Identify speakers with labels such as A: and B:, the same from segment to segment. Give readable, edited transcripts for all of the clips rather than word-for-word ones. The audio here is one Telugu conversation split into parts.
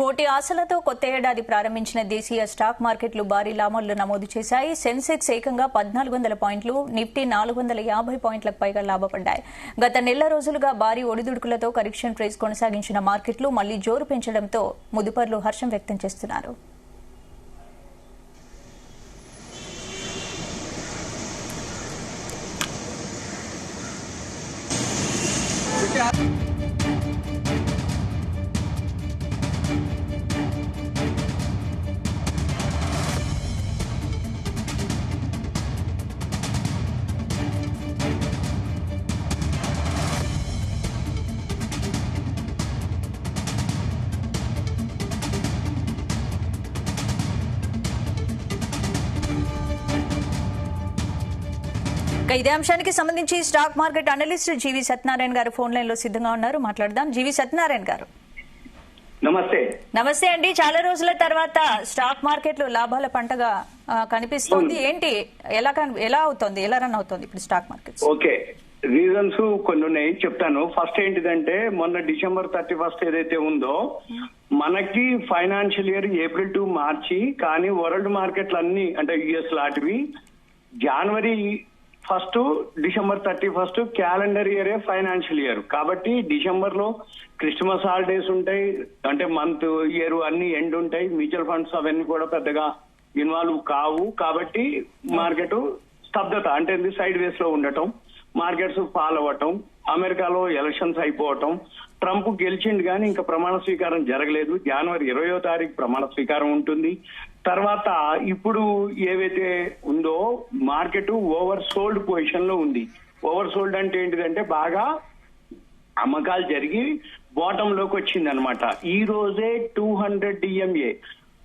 A: కోటి ఆశలతో కొత్త ఏడాది ప్రారంభించిన దేశీయ స్టాక్ మార్కెట్లు భారీ లాభాలు నమోదు చేశాయి. సెన్సెక్స్ ఏకంగా 1400 పాయింట్లు, నిఫ్టీ 450 పాయింట్లకు పైగా లాభపడ్డాయి. గత నెల రోజులుగా భారీ ఒడిదుడుకులతో కరెక్షన్ ప్రైస్ కొనసాగించిన మార్కెట్లు మళ్లీ జోరు పెంచడంతో ముదుపర్లు హర్షం వ్యక్తం చేస్తున్నారు. ఇదే అంశానికి సంబంధించి స్టాక్ మార్కెట్ అనలిస్ట్ జీవి సత్యనారాయణ గారు ఫోన్ లైన్ లో సిద్ధంగా ఉన్నారు. మాట్లాడదాం. జీవి సత్యనారాయణ గారు
B: నమస్తే.
A: నమస్తే అండి. చాలా రోజుల తర్వాత స్టాక్ మార్కెట్ లో లాభాల పంటగా కనిపిస్తోంది. ఏంటి, ఎలా అవుతోంది, ఎలా రన్ అవుతోంది ఇప్పుడు స్టాక్ మార్కెట్?
B: ఓకే, రీజన్స్ కొన్ని ఉన్నాయి, చెప్తాను. ఫస్ట్ ఏంటిదంటే, మొన్న December 31 ఏదైతే ఉందో మనకి ఫైనాన్షియల్ ఇయర్ ఏప్రిల్ టు మార్చి, కానీ వరల్డ్ మార్కెట్లు అన్ని అంటే యుఎస్ లాంటివి January 1 December 31 క్యాలెండర్ ఇయరే ఫైనాన్షియల్ ఇయర్. కాబట్టి డిసెంబర్ లో క్రిస్మస్ హాలిడేస్ ఉంటాయి, అంటే మంత్ ఇయర్ అన్ని ఎండ్ ఉంటాయి. మ్యూచువల్ ఫండ్స్ అవన్నీ కూడా పెద్దగా ఇన్వాల్వ్ కావు. కాబట్టి మార్కెట్ స్తబ్దత అంటే సైడ్ వేస్ లో ఉండటం, మార్కెట్స్ ఫాల్ అవ్వటం, అమెరికాలో ఎలక్షన్స్ అయిపోవటం, ట్రంప్ గెలిచిండు కానీ ఇంకా ప్రమాణ స్వీకారం జరగలేదు. January 20 ప్రమాణ స్వీకారం ఉంటుంది. తర్వాత ఇప్పుడు ఏవైతే ఉందో మార్కెట్ ఓవర్ సోల్డ్ పొజిషన్ లో ఉంది. ఓవర్ సోల్డ్ అంటే ఏంటిదంటే బాగా అమ్మకాలు జరిగి బాటమ్ లోకి వచ్చింది అనమాట. ఈ రోజే 200 DMA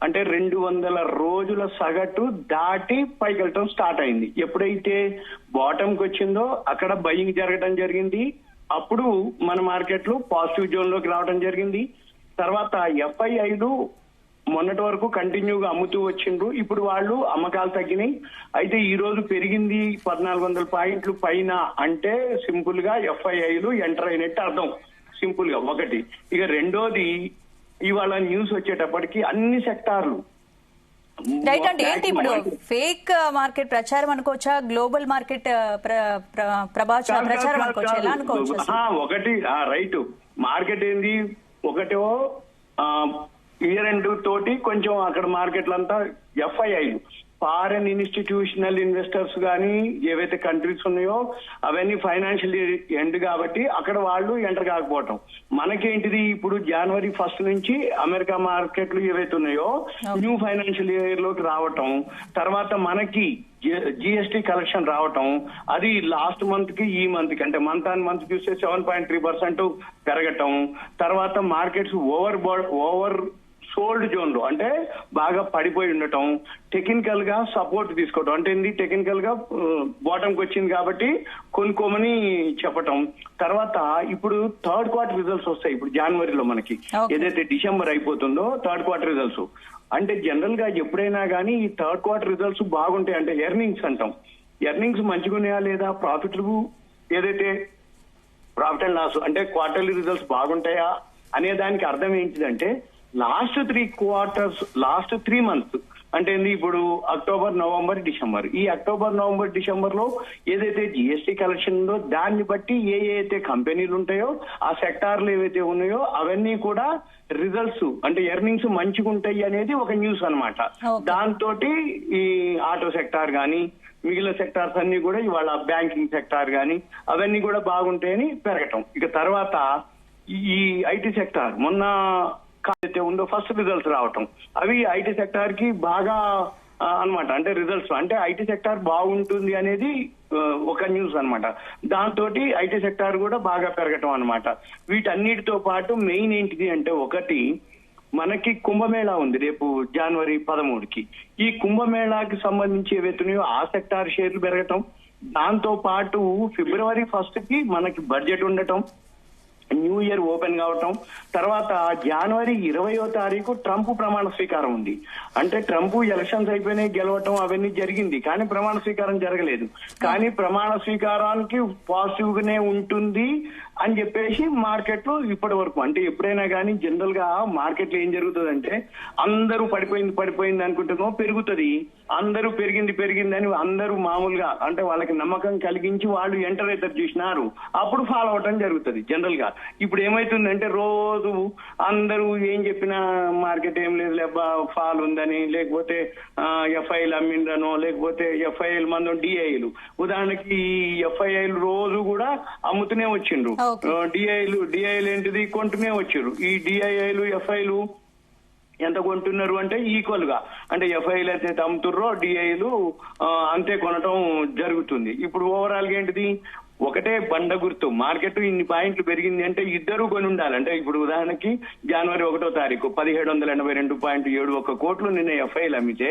B: అంటే 200 రోజుల సగటు దాటి పైకి వెళ్ళటం స్టార్ట్ అయింది. ఎప్పుడైతే బాటమ్ కి వచ్చిందో అక్కడ బయింగ్ జరగడం జరిగింది. అప్పుడు మన మార్కెట్లు పాజిటివ్ జోన్ లోకి రావడం జరిగింది. తర్వాత FIIలు మొన్నటి వరకు కంటిన్యూగా అమ్ముతూ వచ్చిండ్రు. ఇప్పుడు వాళ్ళు అమ్మకాలు తగ్గినాయి. అయితే ఈ రోజు పెరిగింది 1400 పాయింట్లు పైన అంటే సింపుల్ గా FIIలు ఎంటర్ అయినట్టు అర్థం, సింపుల్ గా ఒకటి. ఇక రెండోది, ఇవాళ న్యూస్ వచ్చేటప్పటికి అన్ని సెక్టార్లు
A: రైట్ అండి. ఏంటి ఇప్పుడు ఫేక్ మార్కెట్ ప్రచారం అనుకోవచ్చా, గ్లోబల్ మార్కెట్ ప్రచారం అనుకోవచ్చా, ఎలా అనుకోవచ్చు?
B: ఒకటి రైట్, మార్కెట్ ఏంది, ఒకటో ఇయర్ ఎండ్ తోటి కొంచెం అక్కడ మార్కెట్లంతా FIIలు ఫారెన్ ఇన్స్టిట్యూషనల్ ఇన్వెస్టర్స్ కానీ ఏవైతే కంట్రీస్ ఉన్నాయో అవన్నీ ఫైనాన్షియల్ ఎండ్ కాబట్టి అక్కడ వాళ్ళు ఎంటర్ కాకపోవటం. మనకేంటిది, ఇప్పుడు January 1 నుంచి అమెరికా మార్కెట్లు ఏవైతే ఉన్నాయో న్యూ ఫైనాన్షియల్ ఇయర్ లోకి రావటం, తర్వాత మనకి GST కలెక్షన్ రావటం, అది లాస్ట్ మంత్ కి ఈ మంత్ కి అంటే మంత్ ఆన్ మంత్ చూస్తే 7.3% పెరగటం, తర్వాత మార్కెట్స్ ఓవర్ సోల్డ్ జోన్ లో అంటే బాగా పడిపోయి ఉండటం, టెక్నికల్ గా సపోర్ట్ తీసుకోవటం, అంటే టెక్నికల్ గా బాటంకి వచ్చింది కాబట్టి కొనుక్కోమని చెప్పటం. తర్వాత ఇప్పుడు థర్డ్ క్వార్టర్ రిజల్ట్స్ వస్తాయి. ఇప్పుడు జనవరిలో మనకి ఏదైతే డిసెంబర్ అయిపోతుందో థర్డ్ క్వార్టర్ రిజల్ట్స్ అంటే జనరల్ గా ఎప్పుడైనా కానీ ఈ థర్డ్ క్వార్టర్ రిజల్ట్స్ బాగుంటాయి. అంటే ఎర్నింగ్స్ అంటాం, ఎర్నింగ్స్ మంచిగా ఉన్నాయా లేదా, ప్రాఫిట్లు ఏదైతే ప్రాఫిట్ అండ్ లాస్ అంటే క్వార్టర్లీ రిజల్ట్స్ బాగుంటాయా అనే దానికి అర్థం ఏంటిదంటే లాస్ట్ 3 months అంటే ఇప్పుడు అక్టోబర్, నవంబర్, డిసెంబర్. ఈ అక్టోబర్, నవంబర్, డిసెంబర్ లో ఏదైతే GST కలెక్షన్ ఉందో దాన్ని బట్టి ఏ అయితే కంపెనీలు ఉంటాయో ఆ సెక్టార్లు ఏవైతే ఉన్నాయో అవన్నీ కూడా రిజల్ట్స్ అంటే ఎర్నింగ్స్ మంచిగా ఉంటాయి అనేది ఒక న్యూస్ అన్నమాట. దాంతో ఈ ఆటో సెక్టార్ గానీ మిగిలిన సెక్టార్స్ అన్ని కూడా ఇవాళ బ్యాంకింగ్ సెక్టార్ గానీ అవన్నీ కూడా బాగుంటాయని పెరగటం. ఇక తర్వాత ఈ IT సెక్టార్ మొన్న అయితే ఉందో ఫస్ట్ రిజల్ట్స్ రావటం, అవి IT సెక్టార్ కి బాగా అన్నమాట. అంటే రిజల్ట్స్ అంటే IT సెక్టార్ బాగుంటుంది అనేది ఒక న్యూస్ అన్నమాట. దాంతో IT సెక్టార్ కూడా బాగా పెరగటం అన్నమాట. వీటన్నిటితో పాటు మెయిన్ ఏంటిది అంటే, ఒకటి మనకి కుంభమేళా ఉంది రేపు January 13కి. ఈ కుంభమేళాకి సంబంధించి ఏవైతున్నాయో ఆ సెక్టార్ షేర్లు పెరగటం, దాంతో పాటు February 1కి మనకి బడ్జెట్ ఉండటం, న్యూ ఇయర్ ఓపెన్ కావటం, తర్వాత January 20 ట్రంప్ ప్రమాణ స్వీకారం ఉంది. అంటే ట్రంప్ ఎలక్షన్స్ అయిపోయినాయి, గెలవటం అవన్నీ జరిగింది, కానీ ప్రమాణ స్వీకారం జరగలేదు. కానీ ప్రమాణ స్వీకారానికి పాజిటివ్ గానే ఉంటుంది. అని చెప్పేసి మార్కెట్ లో ఇప్పటి వరకు అంటే ఎప్పుడైనా కానీ జనరల్ గా మార్కెట్ లో ఏం జరుగుతుందంటే అందరూ పడిపోయింది అనుకుంటున్నామో పెరుగుతుంది, అందరూ పెరిగిందని అందరూ మామూలుగా అంటే వాళ్ళకి నమ్మకం కలిగించి వాళ్ళు ఎంటర్ అవుతారు చూసినారు, అప్పుడు ఫాలో అవటం జరుగుతుంది జనరల్ గా. ఇప్పుడు ఏమైతుందంటే రోజు అందరూ ఏం చెప్పినా మార్కెట్ ఏం లేదు లేబ్బా ఫాల్ ఉందని, లేకపోతే ఎఫ్ఐలు అమ్మిండనో, లేకపోతే ఎఫ్ఐఎల్ మందం డిఐలు. ఉదాహరణకి ఎఫ్ఐఐలు రోజు కూడా అమ్ముతూనే వచ్చిండ్రు, డిఐలు ఏంటిది కొంటూనే వచ్చారు. ఈ డిఐఐలు ఎఫ్ఐలు ఎంత కొంటున్నారు అంటే ఈక్వల్ గా, అంటే ఎఫ్ఐలు అయితే అమ్ముతుర్రో డిఐలు అంతే కొనటం జరుగుతుంది. ఇప్పుడు ఓవరాల్ గా ఏంటిది ఒకటే బండ గుర్తు, మార్కెట్ ఇన్ని పాయింట్లు పెరిగింది అంటే ఇద్దరు కొని ఉండాలి. అంటే ఇప్పుడు ఉదాహరణకి జనవరి 1వ తారీఖు 1782.71 కోట్లు నిన్న ఎఫ్ఐలు అమ్మితే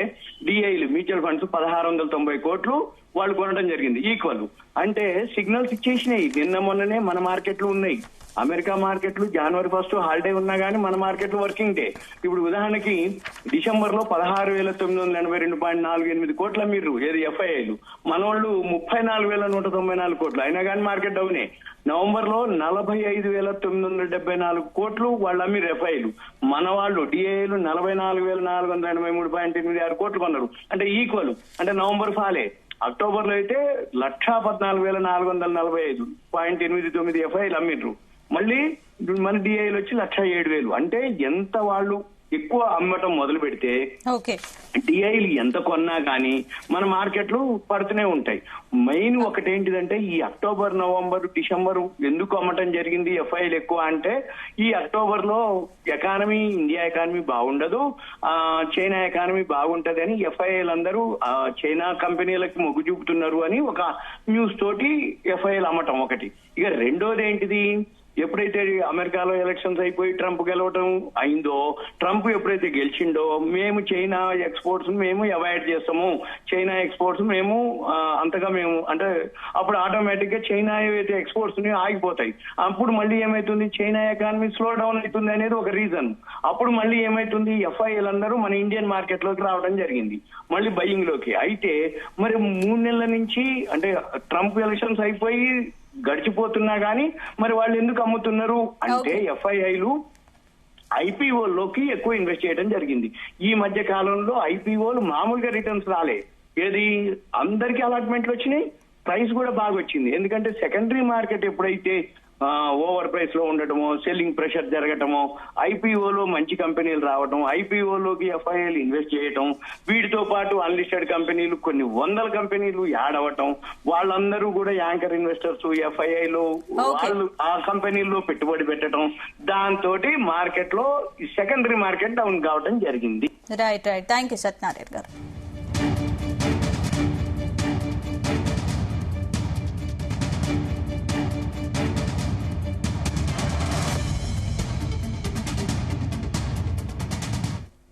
B: డిఐలు మ్యూచువల్ ఫండ్స్ 1690 కోట్లు వాళ్ళు కొనడం జరిగింది ఈక్వల్. అంటే సిగ్నల్స్ ఇచ్చేసినాయి. నిన్న మొన్ననే మన మార్కెట్లు ఉన్నాయి, అమెరికా మార్కెట్లు జనవరి 1 హాలిడే ఉన్నా గానీ మన మార్కెట్లు వర్కింగ్ డే. ఇప్పుడు ఉదాహరణకి డిసెంబర్ లో 16,982.48 కోట్ల మీరు ఏది ఎఫ్ఐఐలు, మన వాళ్ళు 34,194 కోట్లు అయినా కానీ మార్కెట్ డౌనే. నవంబర్ లో 45,974 కోట్లు వాళ్ళు అమ్మిరు ఎఫ్ఐలు, మన వాళ్ళు డిఐలు 44,483.86 కోట్లు కొన్నారు, అంటే ఈక్వల్. అంటే నవంబర్ ఫాలే. అక్టోబర్ లో అయితే 1,14,445.89 ఎఫ్ఐలు అమ్మిండ్రు, మళ్ళీ మన డిఐలు వచ్చి 1,07,000. అంటే ఎంత వాళ్ళు ఎక్కువ అమ్మటం మొదలు పెడితే డిఐలు ఎంత కొన్నా గానీ మన మార్కెట్లు పడుతూనే ఉంటాయి. మెయిన్ ఒకటేంటిదంటే ఈ అక్టోబర్, నవంబర్, డిసెంబర్ ఎందుకు అమ్మటం జరిగింది ఎఫ్ఐలు ఎక్కువ అంటే ఈ అక్టోబర్ లో ఎకానమీ, ఇండియా ఎకానమీ బాగుండదు, చైనా ఎకానమీ బాగుంటది అని ఎఫ్ఐలు అందరూ చైనా కంపెనీలకు మొగ్గు చూపుతున్నారు అని ఒక న్యూస్ తోటి ఎఫ్ఐలు అమ్మటం ఒకటి. ఇక రెండోది ఏంటిది, ఎప్పుడైతే అమెరికాలో ఎలక్షన్స్ అయిపోయి ట్రంప్ గెలవటం అయిందో, ట్రంప్ ఎప్పుడైతే గెలిచిండో మేము చైనా ఎక్స్పోర్ట్స్ మేము అవాయిడ్ చేస్తాము, చైనా ఎక్స్పోర్ట్స్ మేము అంతగా మేము అంటే అప్పుడు ఆటోమేటిక్ గా చైనా ఏవైతే ఎక్స్పోర్ట్స్ ఆగిపోతాయి. అప్పుడు మళ్ళీ ఏమైతుంది, చైనా ఎకానమీ స్లో డౌన్ అవుతుంది అనేది ఒక రీజన్. అప్పుడు మళ్ళీ ఏమైతుంది, ఎఫ్ఐఎల్ అందరూ మన ఇండియన్ మార్కెట్ లోకి రావడం జరిగింది, మళ్ళీ బయింగ్ లోకి. అయితే మరి 3 నెలల నుంచి అంటే ట్రంప్ ఎలక్షన్స్ అయిపోయి గడిచిపోతున్నా గానీ మరి వాళ్ళు ఎందుకు అమ్ముతున్నారు అంటే ఎఫ్ఐఐలు ఐపీఓలోకి ఎక్కువ ఇన్వెస్ట్ చేయడం జరిగింది. ఈ మధ్య కాలంలో ఐపీఓలు మామూలుగా రిటర్న్స్ రాలే, ఏది అందరికీ అలాట్మెంట్లు వచ్చినాయి, ప్రైస్ కూడా బాగా వచ్చింది. ఎందుకంటే సెకండరీ మార్కెట్ ఎప్పుడైతే ఓవర్ ప్రైస్ లో ఉండటమో, సెల్లింగ్ ప్రెషర్ జరగటమో, ఐపీఓలో మంచి కంపెనీలు రావటం, ఐపీఓలోకి ఎఫ్ఐఐలు ఇన్వెస్ట్ చేయటం, వీటితో పాటు అన్లిస్టెడ్ కంపెనీలు కొన్ని 100 కంపెనీలు యాడ్ అవ్వటం, వాళ్ళందరూ కూడా యాంకర్ ఇన్వెస్టర్స్ ఎఫ్ఐఐలో వాళ్ళు ఆ కంపెనీల్లో పెట్టుబడి పెట్టడం, దాంతో మార్కెట్ లో సెకండరీ మార్కెట్ డౌన్ కావడం జరిగింది.
A: రైట్. థ్యాంక్ యూ సత్యనారాయణ గారు.